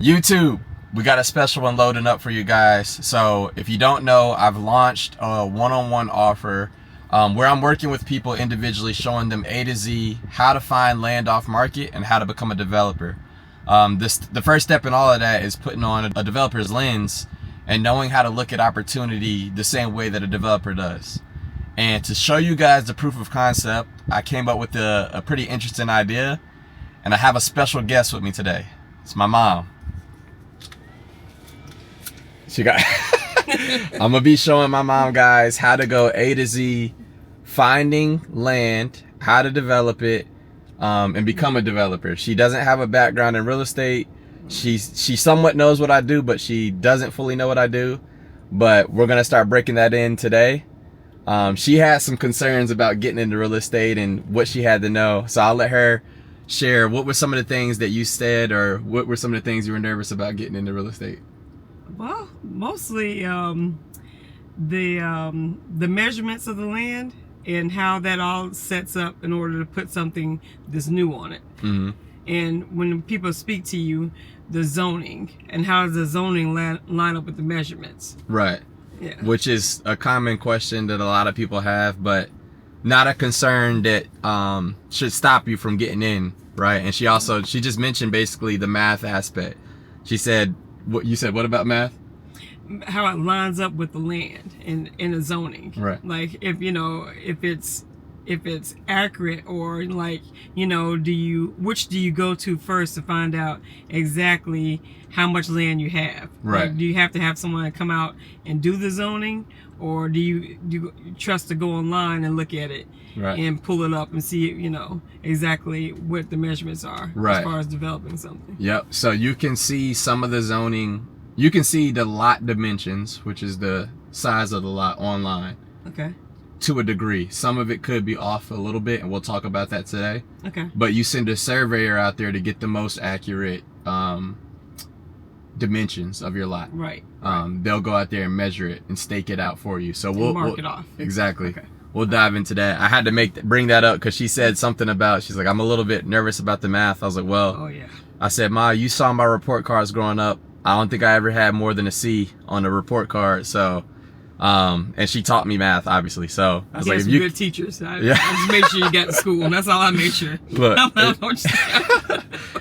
YouTube, we got a special one loading up for you guys. So if you don't know, I've launched a one-on-one offer where I'm working with people individually, showing them A to Z how to find land off market and how to become a developer. The first step in all of that is putting on a developer's lens and knowing how to look at opportunity the same way that a developer does. And to show you guys the proof of concept, I came up with a pretty interesting idea, and I have a special guest with me today. It's my mom. I'm gonna be showing my mom, guys, how to go A to Z, finding land, how to develop it, and become a developer. She doesn't have a background in real estate. She somewhat knows what I do, but she doesn't fully know what I do. But we're gonna start breaking that in today. She had some concerns about getting into real estate and what she had to know. So I'll let her share what were some of the things that you said, or what were some of the things you were nervous about getting into real estate. Well, mostly the measurements of the land and how that all sets up in order to put something that's new on it. Mm-hmm. And when people speak to you, the zoning and how does the zoning line up with the measurements? Right. Yeah. Which is a common question that a lot of people have, but not a concern that should stop you from getting in, right? And she just mentioned basically the math aspect. She said, what you said, what about math? How it lines up with the land in the zoning. Right. Like if it's accurate, or like, which do you go to first to find out exactly how much land you have? Right. Like, do you have to have someone come out and do the zoning, or do you trust to go online and look at it, right, and pull it up and see, exactly what the measurements are, right, as far as developing something? Yep. So you can see some of the zoning. You can see the lot dimensions, which is the size of the lot, online. Okay. To a degree. Some of it could be off a little bit, and we'll talk about that today. Okay. But you send a surveyor out there to get the most accurate dimensions of your lot. Right. They'll go out there and measure it and stake it out for you. So we'll mark it off. Exactly. Okay. We'll dive into that. I had to bring that up because she said something about, she's like, I'm a little bit nervous about the math. I was like, well, oh yeah. I said, Ma, you saw my report cards growing up. I don't think I ever had more than a C on a report card. So, and she taught me math, obviously. So I was like, if you good teachers, I just made sure you got to school, and that's all I made sure. Look,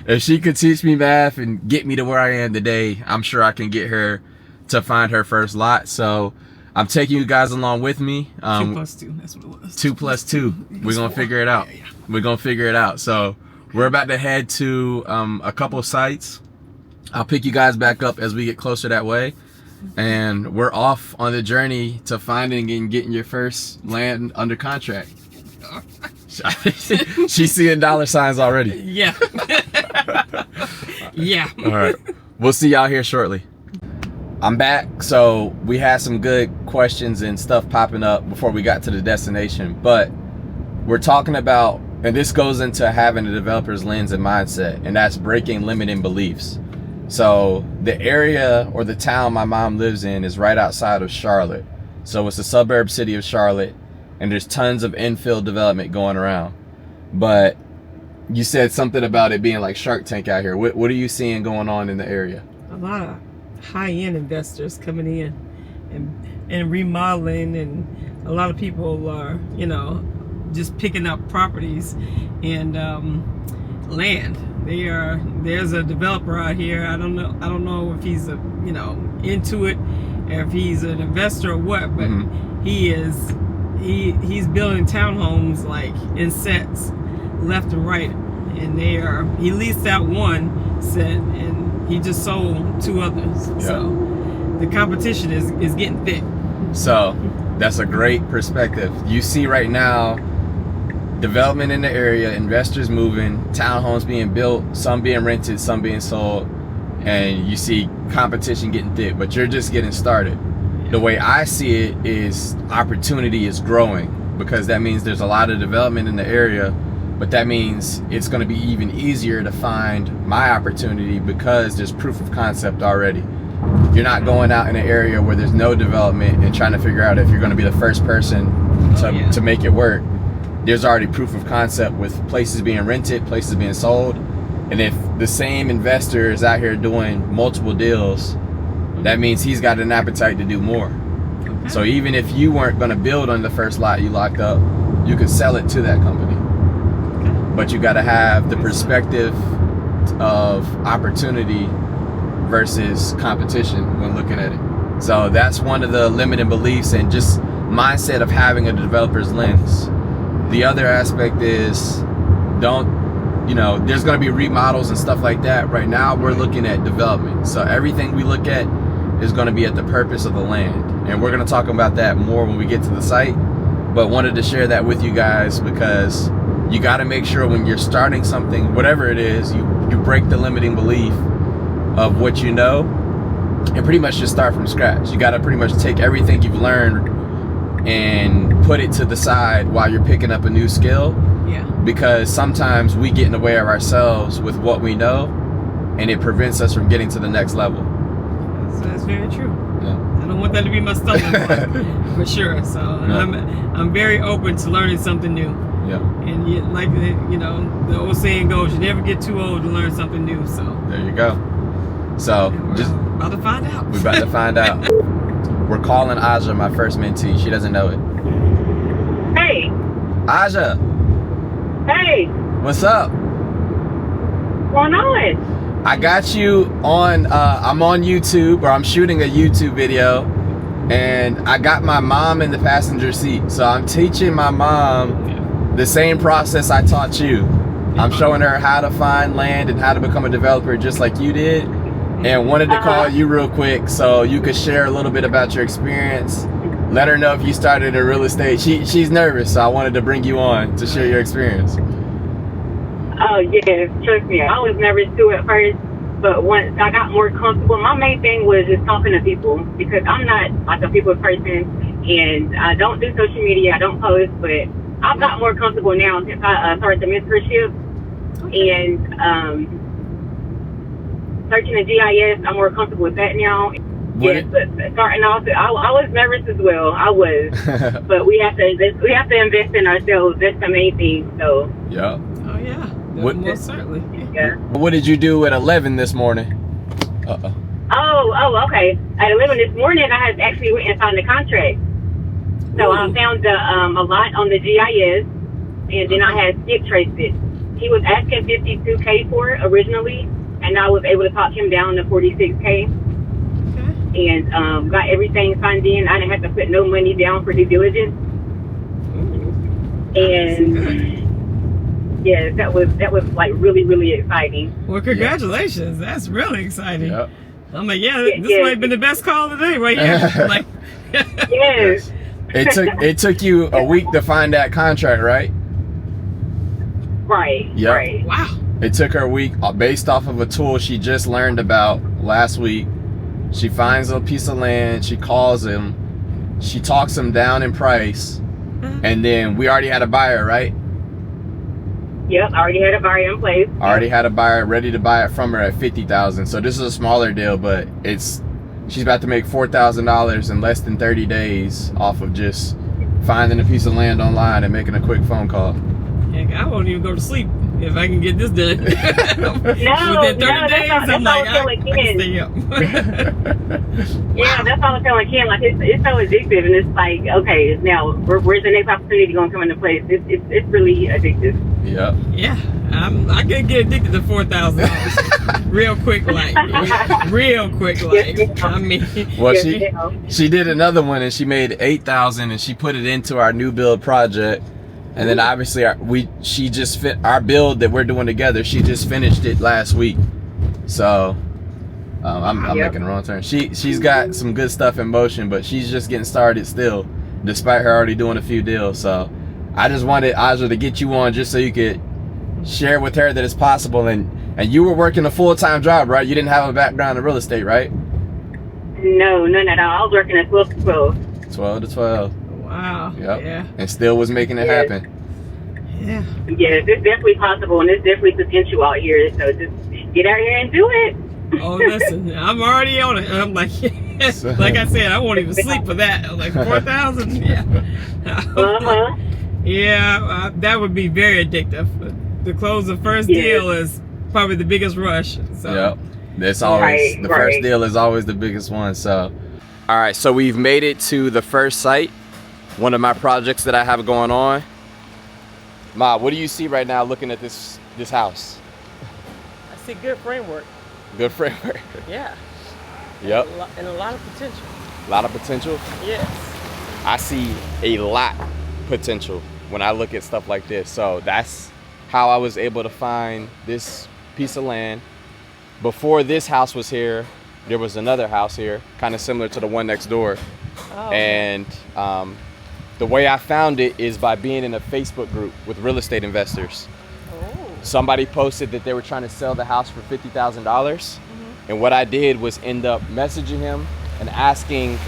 if she could teach me math and get me to where I am today, I'm sure I can get her to find her first lot. So I'm taking you guys along with me. 2 plus 2, that's what it was. 2 plus 2. We're gonna figure it out. Yeah. We're gonna figure it out. So we're about to head to a couple sites. I'll pick you guys back up as we get closer that way. And we're off on the journey to finding and getting your first land under contract. She's seeing dollar signs already. Yeah. Yeah. All right. We'll see y'all here shortly. I'm back. So we had some good questions and stuff popping up before we got to the destination. But we're talking about, and this goes into having a developer's lens and mindset, and that's breaking limiting beliefs. So the area or the town my mom lives in is right outside of Charlotte. So it's a suburb city of Charlotte, and there's tons of infill development going around. But you said something about it being like Shark Tank out here. What are you seeing going on in the area? A lot of high-end investors coming in and remodeling, and a lot of people are, just picking up properties and land. There's a developer out here. I don't know if he's into it, or if he's an investor or what, but he's building townhomes like in sets left and right, and he leased out one set and he just sold 2 others. Yep. So the competition is getting thick. So that's a great perspective. You see right now development in the area, investors moving, townhomes being built, some being rented, some being sold, and you see competition getting thick, but you're just getting started. The way I see it is opportunity is growing, because that means there's a lot of development in the area, but that means it's going to be even easier to find my opportunity because there's proof of concept already. You're not going out in an area where there's no development and trying to figure out if you're going to be the first person to make it work. There's already proof of concept with places being rented, places being sold, And if the same investor is out here doing multiple deals, that means he's got an appetite to do more. Okay. So even if you weren't going to build on the first lot you locked up, you could sell it to that company. Okay. But you got to have the perspective of opportunity versus competition when looking at it. So that's one of the limiting beliefs and just mindset of having a developer's lens. The other aspect is there's going to be remodels and stuff like that. Right now we're looking at development. So everything we look at is going to be at the purpose of the land. And we're going to talk about that more when we get to the site. But wanted to share that with you guys because you got to make sure when you're starting something, whatever it is, you break the limiting belief of what you know and pretty much just start from scratch. You got to pretty much take everything you've learned and put it to the side while you're picking up a new skill. Yeah. Because sometimes we get in the way of ourselves with what we know and it prevents us from getting to the next level. So that's very true. Yeah. I don't want that to be my stumbling block for sure. So I'm very open to learning something new. Yeah. And the old saying goes, you never get too old to learn something new. So there you go. So we're just about to find out. we're about to find out. We're calling Aja, my first mentee. She doesn't know it. Hey. Aja, Hey. what's up? What's going on? I got you on, I'm on YouTube, or I'm shooting a YouTube video, and I got my mom in the passenger seat. So I'm teaching my mom the same process I taught you. I'm showing her how to find land and how to become a developer just like you did. And wanted to call you real quick so you could share a little bit about your experience. Let her know if you started in real estate. She's nervous, so I wanted to bring you on to share your experience. Oh, yeah, trust me. I was nervous too at first, but once I got more comfortable, my main thing was just talking to people because I'm not like a people person and I don't do social media, I don't post, but I've got more comfortable now since I started the mentorship and searching the GIS, I'm more comfortable with that now. Yes, but starting off, I was nervous as well. I was, but we have to invest in ourselves. That's the main thing. So. Yeah. Oh yeah. Most certainly. Yeah. What did you do at 11 this morning? Oh, okay. At 11 this morning, I had actually went and signed the contract. So I found a lot on the GIS, and then I had stick traced it. He was asking $52K for it originally, and I was able to talk him down to $46K. And got everything signed in. I didn't have to put no money down for due diligence. And yeah, that was like really, really exciting. Well, congratulations. That's really exciting. Yep. I'm like, this might have been the best call today right here. Like, yes. It took you a week to find that contract, right? Right. Yep. Right. wow. It took her a week based off of a tool she just learned about last week. She finds a piece of land, she calls him, she talks him down in price, and then we already had a buyer, right? Yep, I already had a buyer in place. Already had a buyer ready to buy it from her at $50,000. So this is a smaller deal, but she's about to make $4,000 in less than 30 days off of just finding a piece of land online and making a quick phone call. Heck, I won't even go to sleep if I can get this done. Within 30 days, I'm like, I can stay up. Yeah, that's all I'm telling Ken. Like, it's so addictive, and it's like, okay, now where's the next opportunity going to come into place? It's really addictive. Yep. Yeah, I can get addicted to $4,000 real quick, like real quick, like. I mean, well, she did another one and she made $8,000 and she put it into our new build project. And then obviously she just our build that we're doing together. She just finished it last week, so I'm making a wrong turn. She's got some good stuff in motion, but she's just getting started still, despite her already doing a few deals. So I just wanted Aja to get you on just so you could share with her that it's possible. And you were working a full-time job, right? You didn't have a background in real estate, right? No, none at all. I was working at 12 to 12. 12 to 12. wow. Yep. Yeah. And still was making it happen. Yeah. Yes, it's definitely possible, and there's definitely potential out here. So just get out here and do it. Oh, listen, I'm already on it. I'm like, like I said, I won't even sleep for that. I'm like, 4,000. Yeah. Yeah, that would be very addictive. To close the first deal is probably the biggest rush. So. Yep. It's always the first deal is always the biggest one. So, all right. So we've made it to the first site, one of my projects that I have going on. Ma, what do you see right now looking at this house? I see good framework. Good framework. Yeah. Yep. And a lot of potential. A lot of potential. Yes. I see a lot potential when I look at stuff like this. So that's how I was able to find this piece of land. Before this house was here, there was another house here, kind of similar to the one next door. Oh. And the way I found it is by being in a Facebook group with real estate investors. Oh. Somebody posted that they were trying to sell the house for $50,000. And what I did was end up messaging him and asking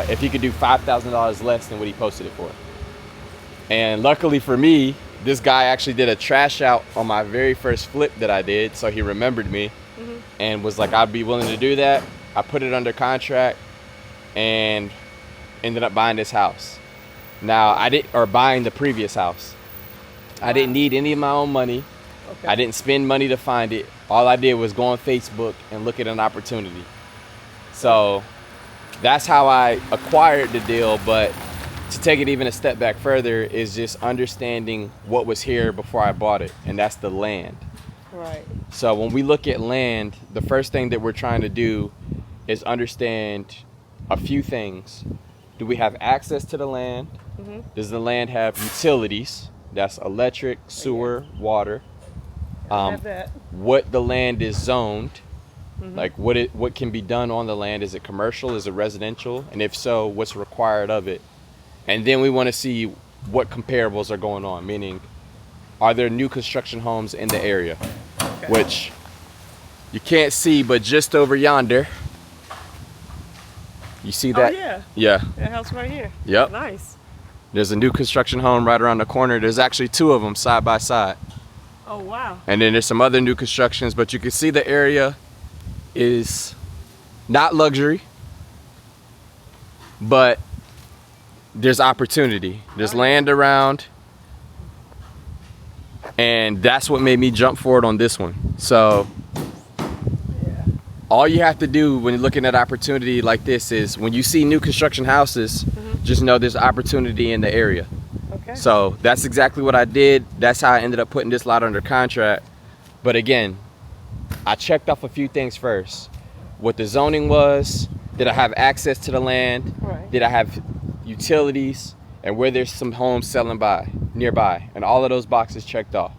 if he could do $5,000 less than what he posted it for. And luckily for me, this guy actually did a trash out on my very first flip that I did. So he remembered me and was like, I'd be willing to do that. I put it under contract and ended up buying this house. Now buying the previous house. Wow. I didn't need any of my own money. Okay. I didn't spend money to find it. All I did was go on Facebook and look at an opportunity. So that's how I acquired the deal. But to take it even a step back further is just understanding what was here before I bought it. And that's the land. Right. So when we look at land, the first thing that we're trying to do is understand a few things. Do we have access to the land? Does the land have utilities? That's electric, sewer, water. What the land is zoned. Like what can be done on the land. Is it commercial? Is it residential? And if so, what's required of it? And then we want to see what comparables are going on, meaning are there new construction homes in the area? Okay. Which you can't see, but just over yonder, you see that? Oh, yeah. Yeah. That house right here. Yep. Nice. There's a new construction home right around the corner. There's actually two of them side by side. Oh, wow. And then there's some other new constructions, but you can see the area is not luxury, but there's opportunity. There's land around, and that's what made me jump forward on this one. So all you have to do when you're looking at opportunity like this is when you see new construction houses, just know there's opportunity in the area. Okay. So that's exactly what I did. That's how I ended up putting this lot under contract. But again, I checked off a few things first. What the zoning was, did I have access to the land? Right. Did I have utilities? And where there's some homes selling nearby. And all of those boxes checked off.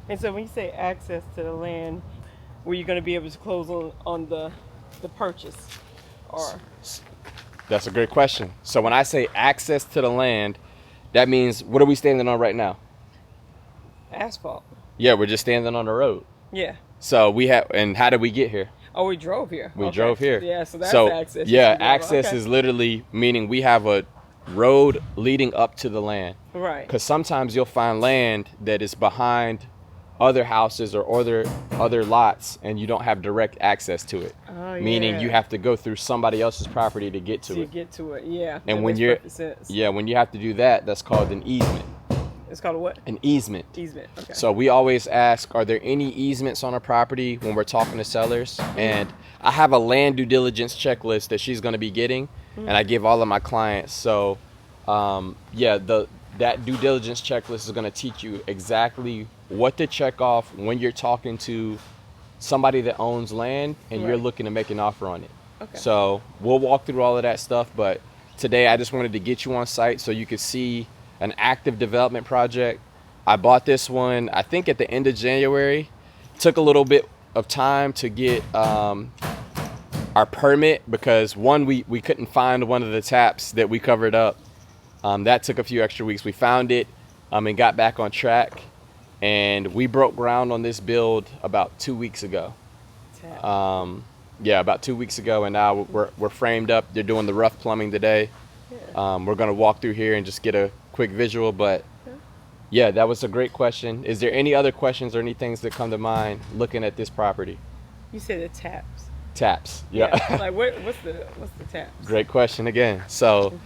And so when you say access to the land, were you going to be able to close on the purchase? Or that's a great question. So when I say access to the land, that means what are we standing on right now? Asphalt. Yeah, we're just standing on the road. Yeah. So and how did we get here? Oh, we drove here. We drove here. Yeah, so that's access. Yeah, access is literally meaning we have a road leading up to the land. Right. Because sometimes you'll find land that is behind other houses or other lots, and you don't have direct access to it. Oh, yeah. Meaning you have to go through somebody else's property to get to it. To get to it, yeah. And when you have to do that, that's called an easement. It's called a what? An easement. Easement, okay. So we always ask, are there any easements on a property when we're talking to sellers? And I have a land due diligence checklist that she's going to be getting, and I give all of my clients. So, that due diligence checklist is going to teach you exactly what to check off when you're talking to somebody that owns land and you're looking to make an offer on it. Okay. So we'll walk through all of that stuff, but today I just wanted to get you on site so you could see an active development project. I bought this one, I think at the end of January. Took a little bit of time to get our permit because one, we couldn't find one of the taps that we covered up. That took a few extra weeks. We found it and got back on track. And we broke ground on this build about 2 weeks ago. About 2 weeks ago, and now we're framed up. They're doing the rough plumbing today. We're gonna walk through here and just get a quick visual, but yeah, that was a great question. Is there any other questions or any things that come to mind looking at this property? You said the taps. Taps, yeah. Like what's the taps? Great question again. So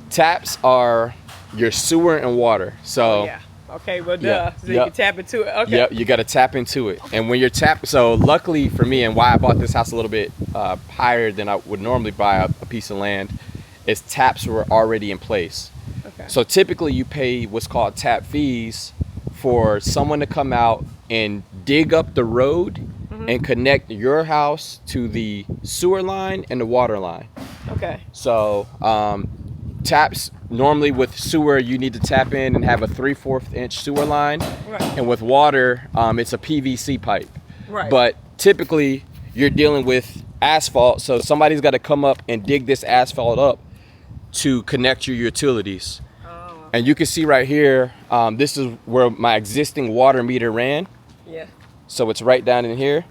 taps are your sewer and water. So Okay, well, Yeah, duh. So you yep. can tap into it. Okay. Yep, you got to tap into it. And when you're so luckily for me, and why I bought this house a little bit higher than I would normally buy a piece of land, is taps were already in place. Okay. So typically you pay what's called tap fees for someone to come out and dig up the road and connect your house to the sewer line and the water line. Okay. So taps, normally with sewer, you need to tap in and have a 3/4 inch sewer line. Right. And with water, it's a PVC pipe. Right. But typically you're dealing with asphalt. So somebody's got to come up and dig this asphalt up to connect your utilities. Oh. And you can see right here, this is where my existing water meter ran. Yeah. So it's right down in here.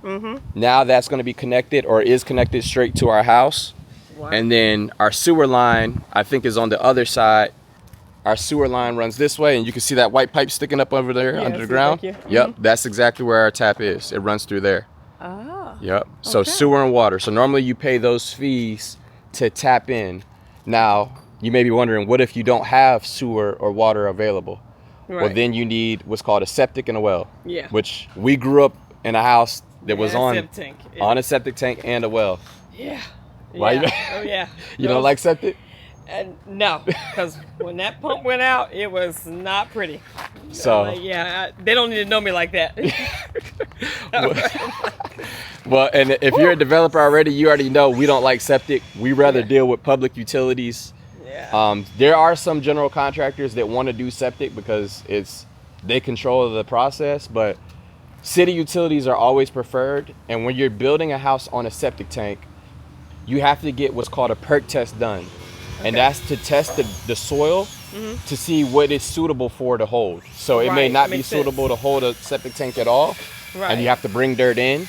Now that's going to be connected, or is connected, straight to our house. Wow. And then our sewer line, I think, is on the other side. Our sewer line runs this way, and you can see that white pipe sticking up over there Yeah, under the see, ground. thank you. Yep, that's exactly where our tap is. It runs through there. Ah. Yep. So Okay. sewer and water. So normally you pay those fees to tap in. Now, you may be wondering, what if you don't have sewer or water available? Right. Well, then you need what's called a septic and a well. Yeah. Which we grew up in a house that was Yeah, on septic tank. Yeah. on a septic tank and a well. Yeah. Why you- Yeah. Oh yeah. You don't like septic? And no, because when that pump went out, it was not pretty. So- I'm like, yeah, they don't need to know me like that. Well, and if you're a developer already, you already know we don't like septic. We rather deal with public utilities. Yeah. There are some general contractors that want to do septic because they control the process, but city utilities are always preferred. And when you're building a house on a septic tank, you have to get what's called a perk test done. And that's to test the soil to see what it's suitable for to hold. So it may Right, not be makes suitable to hold a septic tank at all, Right. and you have to bring dirt in.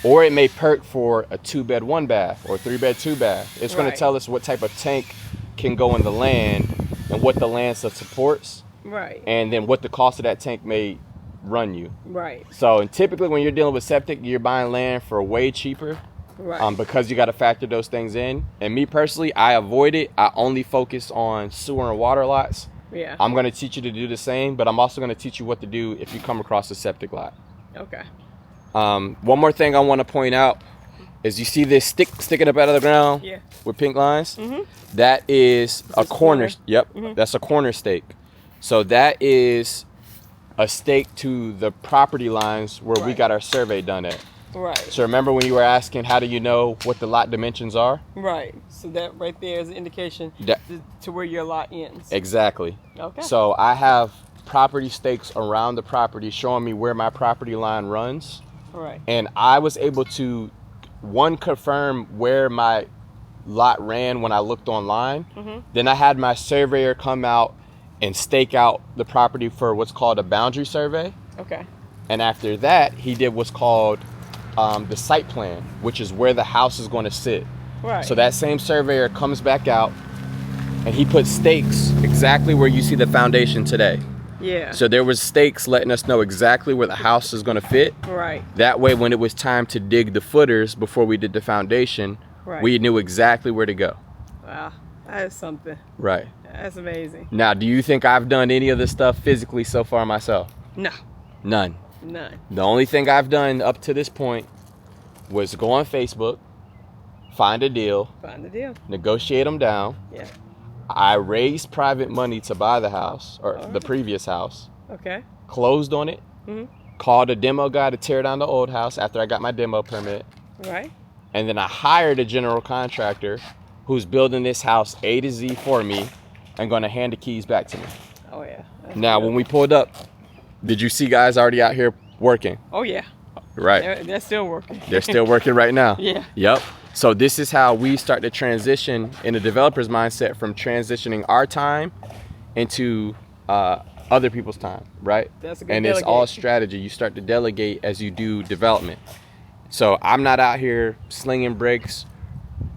Or it may perk for a 2-bed 1-bath or 3-bed 2-bath. It's going Right. to tell us what type of tank can go in the land and what the land supports, Right. and then what the cost of that tank may run you. Right. So, and typically when you're dealing with septic, you're buying land for way cheaper. Right. Because you got to factor those things in. And me personally, I avoid it. I only focus on sewer and water lots. Yeah. I'm going to teach you to do the same, but I'm also going to teach you what to do if you come across a septic lot. Okay. One more thing I want to point out is you see this stick sticking up out of the ground Yeah. with pink lines? That is a corner. corner? Yep, that's a corner stake. So that is a stake to the property lines where we Right. got our survey done at. Right. So remember when you were asking, how do you know what the lot dimensions are? Right. So that right there is an indication That- to where your lot ends. Exactly. Okay. So I have property stakes around the property showing me where my property line runs. Right. And I was able to, one, confirm where my lot ran when I looked online. Then I had my surveyor come out and stake out the property for what's called a boundary survey. Okay. And after that, he did what's called the site plan, which is where the house is going to sit. Right. So that same surveyor comes back out and he puts stakes exactly where you see the foundation today. Yeah. So there was stakes letting us know exactly where the house is going to fit. Right. That way, when it was time to dig the footers before we did the foundation, Right. we knew exactly where to go. Wow. That is something. Right. That's amazing. Now, do you think I've done any of this stuff physically so far myself? No. None. None. The only thing I've done up to this point was go on Facebook, find a deal, Find the deal. negotiate them down. Yeah. I raised private money to buy the house, or All the right. previous house, Okay. closed on it, called a demo guy to tear down the old house after I got my demo permit. Right. And then I hired a general contractor who's building this house A to Z for me and going to hand the keys back to me. Oh yeah. That's Now, good. when we pulled up, did you see guys already out here working? Oh yeah. Right. They're still working. They're still working right now. Yeah. Yep. So this is how we start to transition in a developer's mindset from transitioning our time into other people's time, right? That's a good And it's all delegate. strategy. You start to delegate as you do development. So I'm not out here slinging bricks,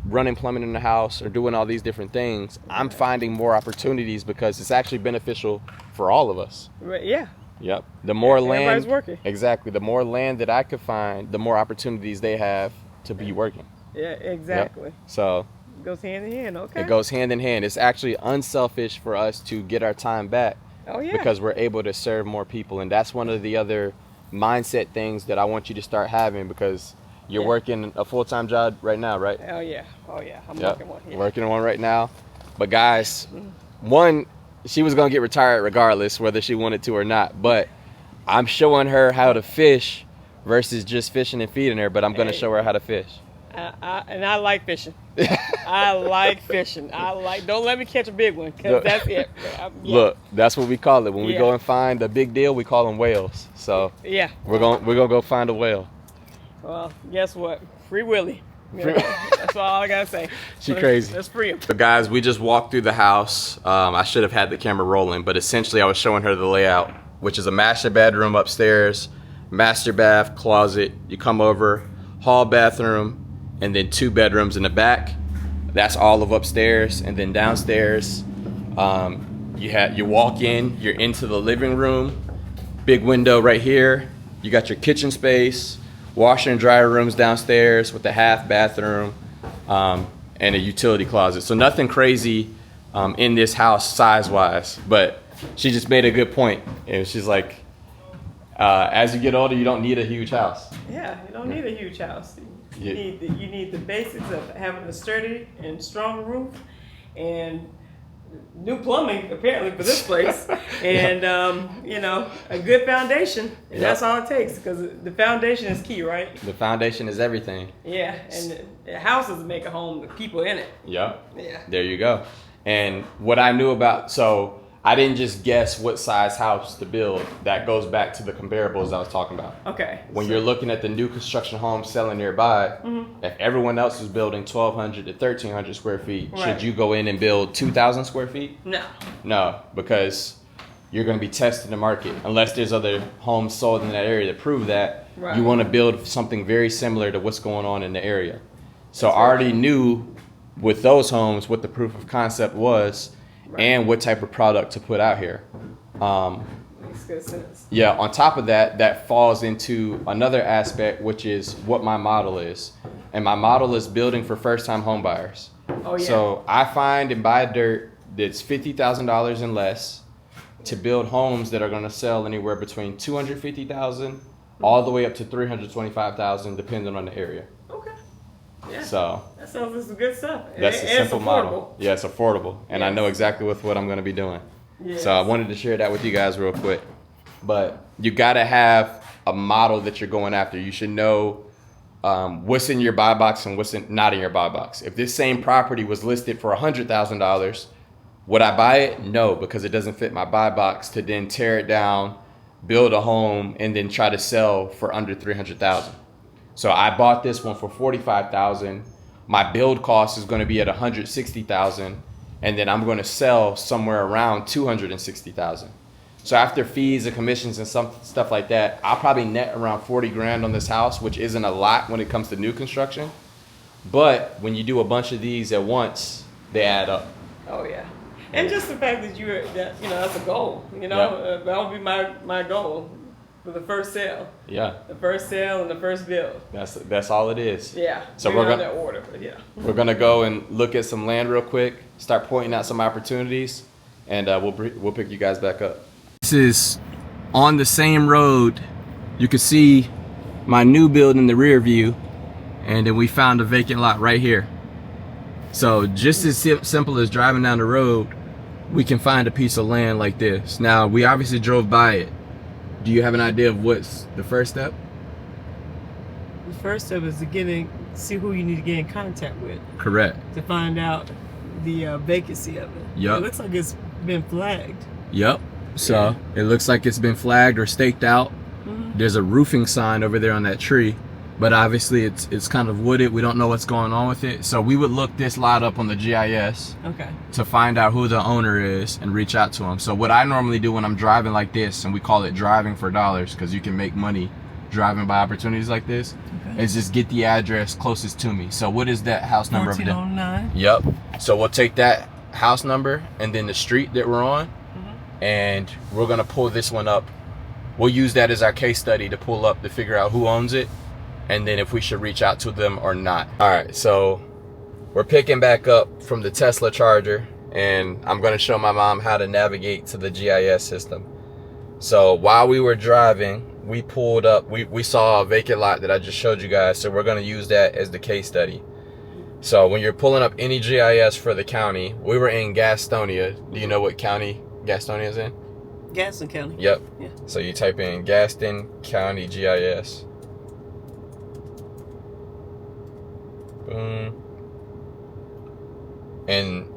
running plumbing in the house, or doing all these different things. I'm finding more opportunities because it's actually beneficial for all of us. Right. Yeah. Yep. The more Everybody's land, working. exactly. The more land that I could find, the more opportunities they have to be working. Yeah. Yep. Exactly. So Goes hand in hand. Okay. it goes hand in hand. It's actually unselfish for us to get our time back Oh yeah. because we're able to serve more people. And that's one of the other mindset things that I want you to start having, because you're working a full-time job right now, right? Oh yeah. I'm Yep. working one. Yeah. Working on one right now. But guys, one, she was gonna get retired regardless whether she wanted to or not. But I'm showing her how to fish versus just fishing and feeding her. But I'm gonna show her how to fish. I like fishing. I like fishing. Don't let me catch a big one, because that's it. Yeah. Look, that's what we call it. When we Yeah. go and find a big deal, we call them whales. So Yeah. we're gonna go find a whale. Well, guess what? Free Willy. You know, that's all I gotta say. She crazy. Let's free him. So guys, we just walked through the house. I should have had the camera rolling, but essentially I was showing her the layout, which is a master bedroom upstairs, master bath, closet. You come over, hall bathroom, and then 2 bedrooms in the back. That's all of upstairs. And then downstairs, you walk in, you're into the living room, big window right here. You got your kitchen space, washer and dryer rooms downstairs with a half bathroom, and a utility closet. So nothing crazy in this house size-wise, but she just made a good point. And she's like, as you get older, you don't need a huge house. Yeah, you don't need a huge house. You need the basics of having a sturdy and strong roof, and new plumbing apparently for this place, and a good foundation. And that's all it takes, because the foundation is key, right? The foundation is everything. Yeah, and the house doesn't make a home, the people in it. Yep. Yeah. There you go. And what I knew about, so I didn't just guess what size house to build. That goes back to the comparables I was talking about. Okay. When you're looking at the new construction homes selling nearby, if everyone else is building 1,200 to 1,300 square feet, should you go in and build 2,000 square feet? No. No, because you're going to be testing the market. Unless there's other homes sold in that area that prove that, you want to build something very similar to what's going on in the area. So I already knew with those homes what the proof of concept was, and what type of product to put out here. Makes good sense. Yeah, on top of that, that falls into another aspect, which is what my model is. And my model is building for first-time home buyers. Oh, yeah. So I find and buy dirt that's $50,000 and less to build homes that are going to sell anywhere between $250,000 all the way up to $325,000, depending on the area. Okay. Yeah. So that sounds like some good stuff. that's a simple it's model. Yeah, it's affordable, and I know exactly what I'm going to be doing. Yes. So I wanted to share that with you guys real quick. But you got to have a model that you're going after. You should know what's in your buy box and what's not in your buy box. If this same property was listed for $100,000, would I buy it? No, because it doesn't fit my buy box to then tear it down, build a home, and then try to sell for under $300,000. So I bought this one for $45,000. My build cost is going to be at $160,000, and then I'm going to sell somewhere around $260,000. So after fees and commissions and some stuff like that, I'll probably net around 40 grand on this house, which isn't a lot when it comes to new construction. But when you do a bunch of these at once, they add up. Oh yeah, and just the fact that that's a goal. That would be my goal. For the first sale. Yeah. The first sale and the first build. That's all it is. Yeah. So we're gonna that order, but yeah. We're gonna go and look at some land real quick, start pointing out some opportunities, and we'll pick you guys back up. This is on the same road. You can see my new build in the rear view, and then we found a vacant lot right here. So just as simple as driving down the road, we can find a piece of land like this. Now we obviously drove by it. Do you have an idea of what's the first step? The first step is to see who you need to get in contact with. Correct. To find out the vacancy of it. Yep. It looks like it's been flagged. Yep. So it looks like it's been flagged or staked out. There's a roofing sign over there on that tree, but obviously it's kind of wooded. We don't know what's going on with it. So we would look this lot up on the GIS to find out who the owner is and reach out to them. So what I normally do when I'm driving like this, and we call it driving for dollars because you can make money driving by opportunities like this, is just get the address closest to me. So what is that house number over there? 1409. Yep. So we'll take that house number and then the street that we're on, and we're gonna pull this one up. We'll use that as our case study to pull up to figure out who owns it, and then if we should reach out to them or not. All right, so we're picking back up from the Tesla charger, and I'm going to show my mom how to navigate to the GIS system. So while we were driving, we pulled up, we saw a vacant lot that I just showed you guys, so we're going to use that as the case study. So when you're pulling up any GIS for the county, we were in Gastonia. Do you know what county Gastonia is in? Gaston County. Yep. Yeah. So you type in Gaston County GIS. Boom. And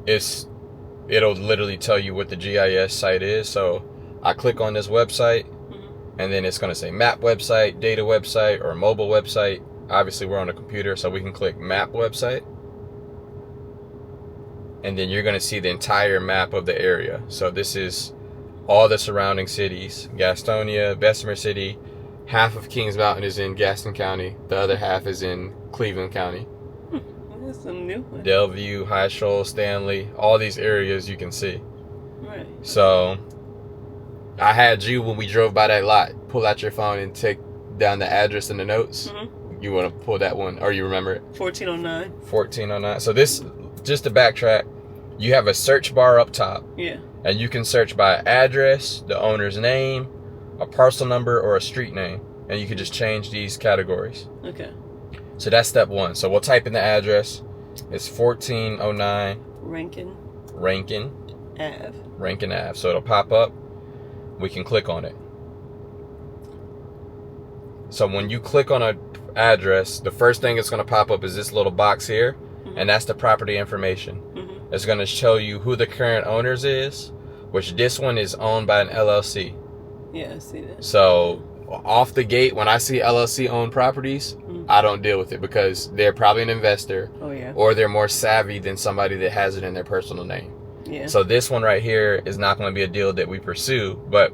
it'll literally tell you what the GIS site is. So I click on this website, and then it's going to say map website, data website, or mobile website. Obviously we're on a computer, so we can click map website. And then you're going to see the entire map of the area. So this is all the surrounding cities: Gastonia, Bessemer City. Half of Kings Mountain is in Gaston County. The other half is in Cleveland County. That's some new one. Delview, High Shoal, Stanley, all these areas you can see. Right. So I had you, when we drove by that lot, pull out your phone and take down the address and the notes. You want to pull that one, or you remember it? 1409. 1409. So this, just to backtrack, you have a search bar up top. Yeah. And you can search by address, the owner's name, a parcel number, or a street name. And you can just change these categories. Okay. So that's step one. So we'll type in the address. It's 1409 Rankin Ave. So it'll pop up. We can click on it. So when you click on an address, the first thing that's going to pop up is this little box here. And that's the property information. It's going to show you who the current owners is, which this one is owned by an LLC. Yeah, I see that. So off the gate, when I see LLC owned properties, I don't deal with it, because they're probably an investor. Oh, yeah. Or they're more savvy than somebody that has it in their personal name. Yeah. So this one right here is not going to be a deal that we pursue, but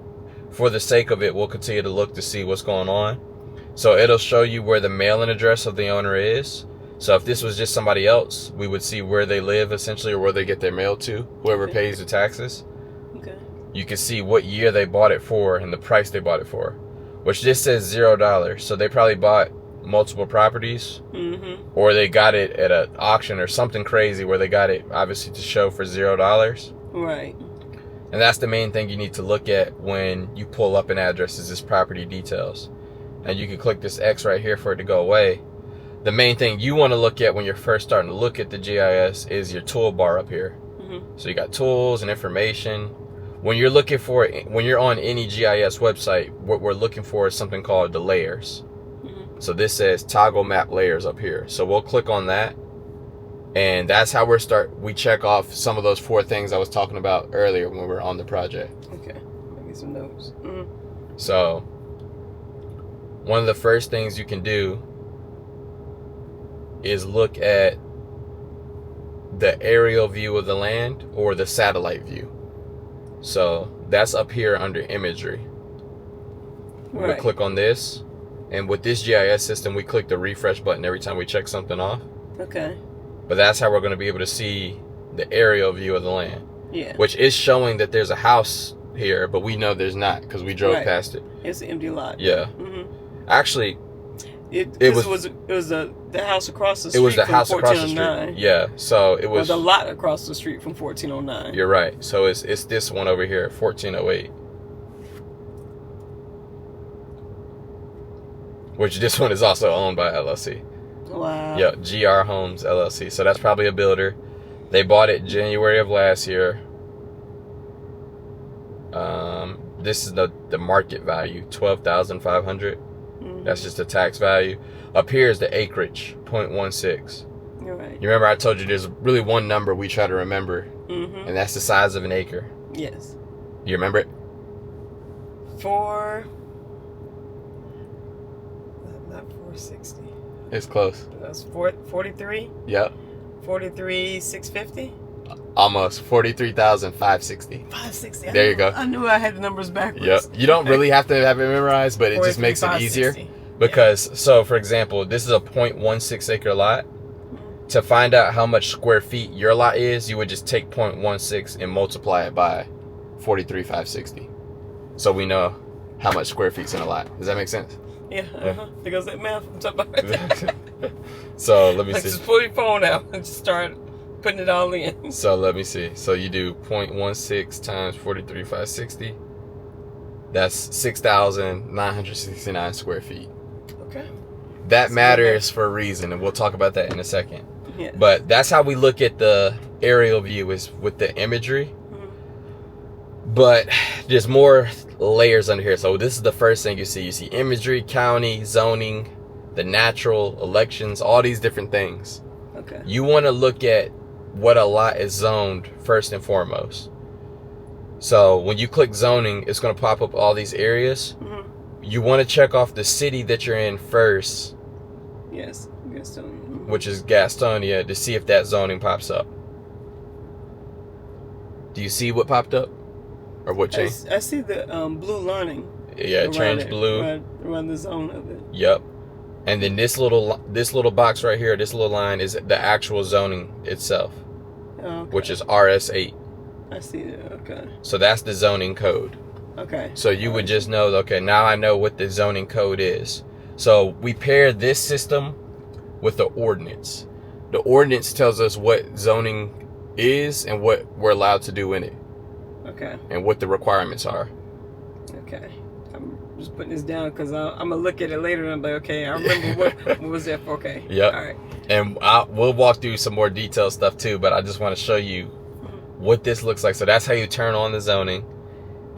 for the sake of it, we'll continue to look to see what's going on. So it'll show you where the mailing address of the owner is. So if this was just somebody else, we would see where they live, essentially, or where they get their mail to, whoever pays the taxes. Okay. You can see what year they bought it for and the price they bought it for, which this says $0. So they probably bought multiple properties, or they got it at an auction or something crazy where they got it obviously to show for $0. Right. And that's the main thing you need to look at when you pull up an address, is this property details. And you can click this X right here for it to go away. The main thing you want to look at when you're first starting to look at the GIS is your toolbar up here. So you got tools and information. When you're looking for, when you're on any GIS website, what we're looking for is something called the layers. So this says toggle map layers up here. So we'll click on that, and that's how we check off some of those 4 things I was talking about earlier when we were on the project. Okay. Making some notes. So one of the first things you can do is look at the aerial view of the land or the satellite view. So that's up here under imagery. We'll click on this, and with this GIS system, we click the refresh button every time we check something off. Okay. But that's how we're going to be able to see the aerial view of the land. Yeah. Which is showing that there's a house here, but we know there's not because we drove past it. It's an empty lot. Yeah. Actually, it was the house across the street. It was the from house across the street. Yeah. So it was the lot across the street from 1409. You're right. So it's this one over here, 1408. Which this one is also owned by LLC. Wow. Yeah, GR Homes LLC. So that's probably a builder. They bought it January of last year. This is the market value, $12,500. That's just the tax value. Up here is the acreage, 0.16. You're right. You remember I told you there's really one number we try to remember, and that's the size of an acre. Yes. You remember it? Not 460. It's close. That's 43. Yep. 43,650. Almost 43,560. 560. There you go. I knew I had the numbers backwards. Yep. You don't really have to have it memorized, but it just makes it easier. Because, so for example, this is a 0.16 acre lot. To find out how much square feet your lot is, you would just take 0.16 and multiply it by 43,560. So we know how much square feet's in a lot. Does that make sense? Yeah. There goes that math. So let me see. Just pull your phone out and just start putting it all in. So let me see. So you do 0.16 times 43,560. That's 6,969 square feet. Okay. That matters for a reason, and we'll talk about that in a second. Yeah. But that's how we look at the aerial view, is with the imagery. But there's more layers under here. So this is the first thing you see. You see imagery, county, zoning, the natural, elections, all these different things. Okay. You want to look at what a lot is zoned first and foremost. So when you click zoning, it's going to pop up all these areas. You want to check off the city that you're in first. Yes. Gastonia. Which is Gastonia, to see if that zoning pops up. Do you see what popped up? Or what changed? I see the blue lining. Yeah, it changed blue. Around the zone of it. Yep. And then this little box right here, this little line is the actual zoning itself, which is RS8. I see it. Okay. So that's the zoning code. Okay. So you would just know, okay, now I know what the zoning code is. So we pair this system with the ordinance. The ordinance tells us what zoning is and what we're allowed to do in it. Okay. And what the requirements are. Okay. I'm just putting this down because I'm going to look at it later and I'm like, okay, I remember what was that for. Okay. Yep. All right. And we'll walk through some more detailed stuff too, but I just want to show you what this looks like. So that's how you turn on the zoning,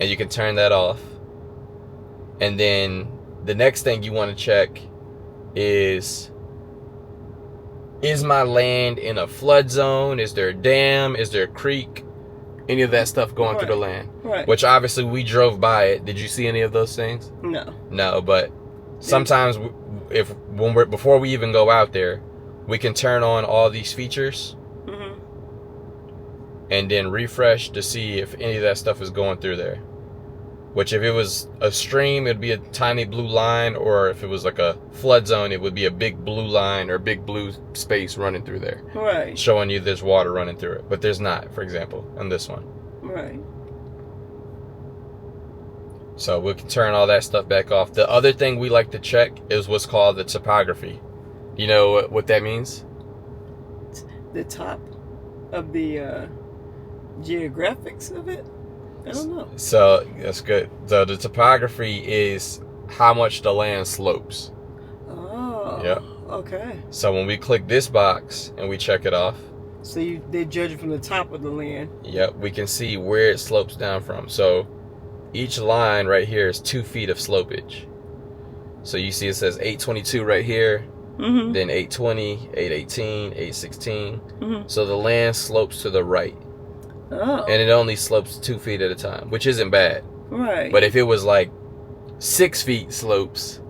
and you can turn that off. And then the next thing you want to check is my land in a flood zone? Is there a dam? Is there a creek? Any of that stuff going through the land? Right. Which obviously we drove by it. Did you see any of those things? No. No, but sometimes before we even go out there, we can turn on all these features and then refresh to see if any of that stuff is going through there. Which, if it was a stream, it'd be a tiny blue line, or if it was like a flood zone, it would be a big blue line or big blue space running through there. Right. Showing you there's water running through it. But there's not, for example, on this one. Right. So we can turn all that stuff back off. The other thing we like to check is what's called the topography. You know what that means? The top of the geographics of it? I don't know. So that's good. So the topography is how much the land slopes. Oh. Yep. Okay. So when we click this box and we check it off. So they judge it from the top of the land. Yep. We can see where it slopes down from. So each line right here is 2 feet of slopage. So you see it says 822 right here. Then 820, 818, 816. So the land slopes to the right. Oh. And it only slopes 2 feet at a time, which isn't bad. Right. But if it was like 6 feet slopes,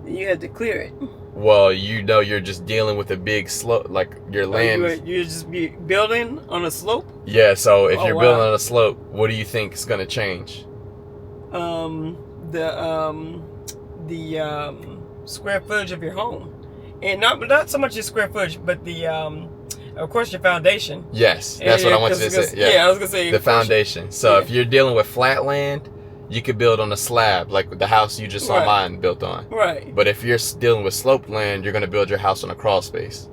you had to clear it. well, you know you're just dealing with a big slope, like your land. You just be building on a slope? Yeah, so if Oh, you're wow. building on a slope, what do you think is going to change? The square footage of your home. And not so much your square footage, but the of course your foundation. Yes, that's what I wanted to say. Yeah, I was gonna say the foundation. So yeah. if you're dealing with flat land, you could build on a slab, like the house you just saw Right. mine built on. Right. But if you're dealing with sloped land, you're going to build your house on a crawl space.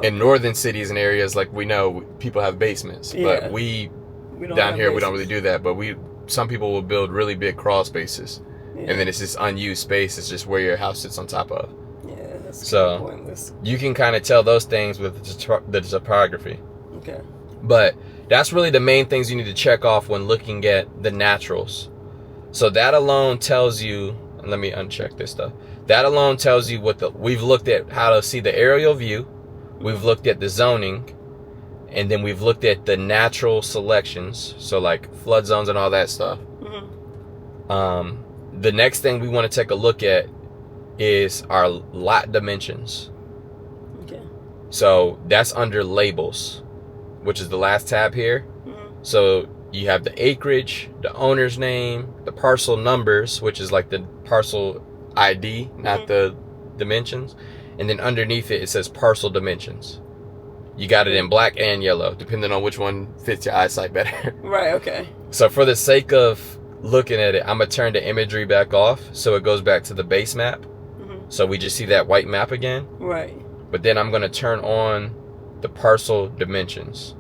In northern cities and areas, like we know, people have basements, Yeah. but we don't down have here we don't basements. really do that. But some people will build really big crawl spaces, Yeah. and then it's this unused space. It's just where your house sits on top of. Yeah, that's So- kinda pointless. You can kind of tell those things with the topography. Okay. But that's really the main things you need to check off when looking at the naturals. So that alone tells you, and let me uncheck this stuff. That alone tells you we've looked at how to see the aerial view. We've looked at the zoning, and then we've looked at the natural selections. So like flood zones and all that stuff. The next thing we want to take a look at is our lot dimensions. Okay. So that's under labels, which is the last tab here. So you have the acreage, the owner's name, the parcel numbers, which is like the parcel ID, not the dimensions. And then underneath it, it says parcel dimensions. You got it in black and yellow, depending on which one fits your eyesight better. Right, okay. So for the sake of looking at it, I'm going to turn the imagery back off so it goes back to the base map. So we just see that white map again. Right. But then I'm going to turn on the parcel dimensions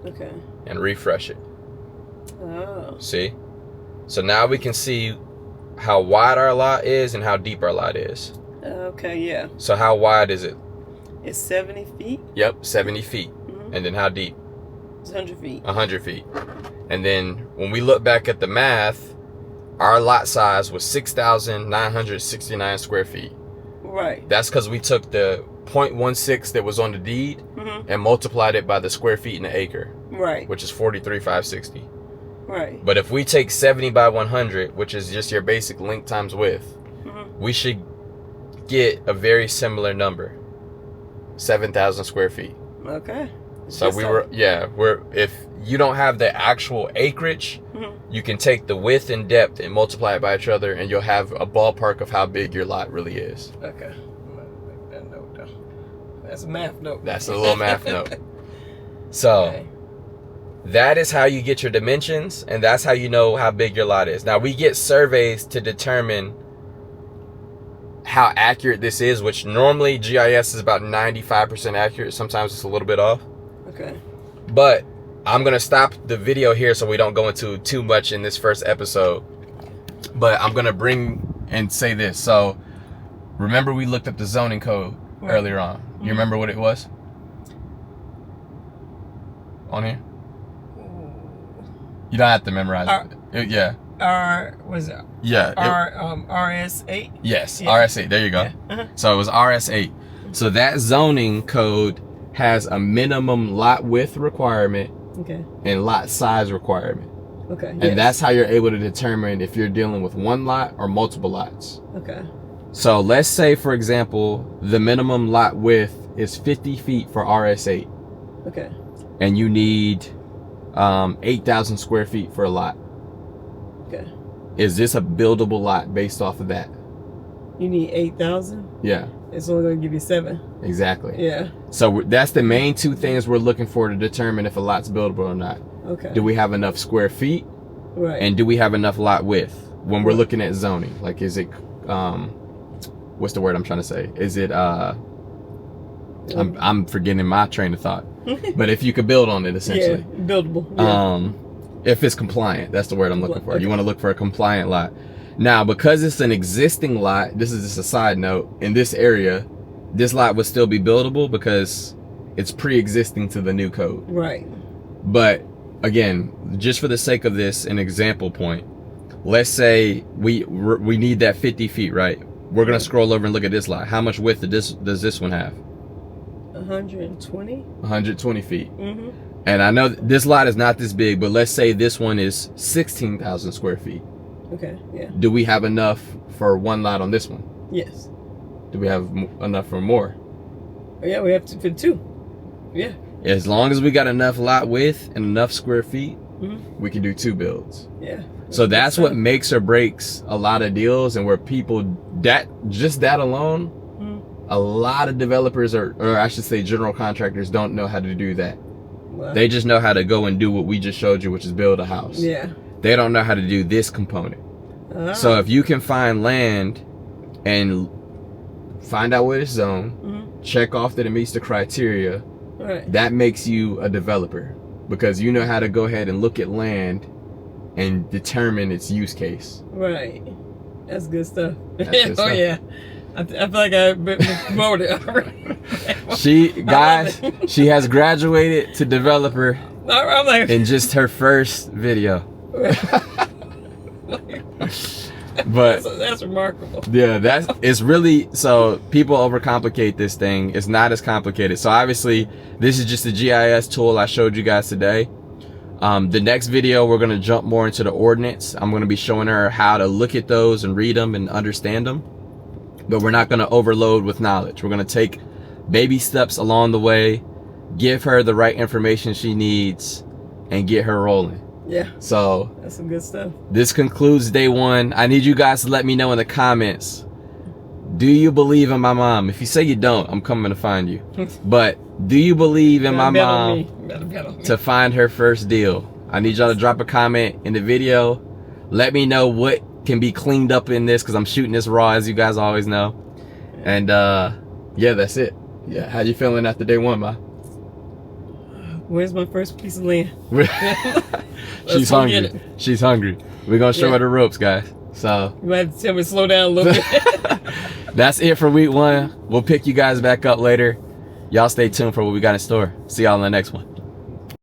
Okay. and refresh it. Oh. See? So now we can see how wide our lot is and how deep our lot is. Okay, yeah. So how wide is it? It's 70 feet. Yep, 70 feet. Mm-hmm. And then how deep? It's 100 feet. 100 feet. And then when we look back at the math, our lot size was 6,969 square feet. Right. That's because we took the 0.16 that was on the deed Mm-hmm. and multiplied it by the square feet in the acre, Right. which is 43,560. Right. But if we take 70 by 100, which is just your basic length times width, Mm-hmm. we should get a very similar number, 7,000 square feet. Okay. So Just we like- were, if you don't have the actual acreage, Mhm. you can take the width and depth and multiply it by each other, and you'll have a ballpark of how big your lot really is. Okay. I'm gonna make that note down. That's a math note. That's a little math note. So Okay. that is how you get your dimensions, and that's how you know how big your lot is. Now we get surveys to determine how accurate this is, which normally GIS is about 95% accurate. Sometimes it's a little bit off. Okay. But I'm gonna stop the video here so we don't go into too much in this first episode. But I'm gonna bring and say this. So remember we looked up the zoning code Right. earlier on. You remember what it was? On here? You don't have to memorize it. Yeah. Was it Yeah. RS8? Yes. Yeah. RS8. There you go. Yeah. Uh-huh. So it was RS8. So that zoning code has a minimum lot width requirement Okay. and lot size requirement. Okay. And that's how you're able to determine if you're dealing with one lot or multiple lots. Okay. So let's say, for example, the minimum lot width is 50 feet for RS8, Okay. and you need 8,000 square feet for a lot. Okay. Is this a buildable lot based off of that? You need 8,000. Yeah, It's only gonna give you 7. exactly. Yeah. So that's the main two things we're looking for to determine if a lot's buildable or not. Okay. Do we have enough square feet, Right. and do we have enough lot width when we're Right. looking at zoning? Like, is it what's the word I'm trying to say? Is it I'm forgetting my train of thought. But if you could build on it, essentially. Yeah. Buildable. Yeah. If it's compliant, that's the word I'm looking for. Okay. You want to look for a compliant lot. Now, because it's an existing lot, this is just a side note, in this area, this lot would still be buildable because it's pre-existing to the new code. Right. But again, just for the sake of this, an example point, let's say we need that 50 feet, right? We're going to scroll over and look at this lot. How much width does this one have? 120. 120 feet. Mm-hmm. And I know this lot is not this big, but let's say this one is 16,000 square feet. Okay. Yeah. Do we have enough for one lot on this one? Yes. Do we have enough for more? Oh, yeah. We have to fit 2. Yeah. As long as we got enough lot width and enough square feet, Mm-hmm. we can do 2 builds. Yeah. So that's what makes or breaks a lot of deals, and where people that alone, Mhm. a lot of developers or I should say general contractors don't know how to do that. Well, They just know how to go and do what we just showed you, which is build a house. Yeah. They don't know how to do this component. Ah. So if you can find land and find out what it's zoned, Mhm. check off that it meets the criteria, Right. that makes you a developer, because you know how to go ahead and look at land and determine its use case. Right. That's good stuff. That's good Oh stuff. yeah. I feel like I've been promoted already. Guys, she has graduated to developer I'm like, in just her first video. But that's remarkable. yeah, it's really, so people overcomplicate this thing. It's not as complicated. So obviously this is just the GIS tool I showed you guys today. The next video, we're going to jump more into the ordinance. I'm going to be showing her how to look at those and read them and understand them. But we're not going to overload with knowledge. We're going to take baby steps along the way, give her the right information she needs, and get her rolling. Yeah, So that's some good stuff. this concludes day 1. I need you guys to let me know in the comments, do you believe in my mom? If you say you don't, I'm coming to find you. But do you believe in my Better bet on mom me. Better bet on me. to find her first deal? I need y'all to drop a comment in the video. Let me know what can be cleaned up in this, because I'm shooting this raw, as you guys always know. And yeah, that's it. Yeah, how you feeling after day one, Ma? Where's my first piece of land? She's go get hungry. She's hungry. We're gonna show Yeah. her the ropes, guys. So You might have to tell me to slow down a little bit. that's it for week one. We'll pick you guys back up later. Y'all stay tuned for what we got in store. See y'all in the next one.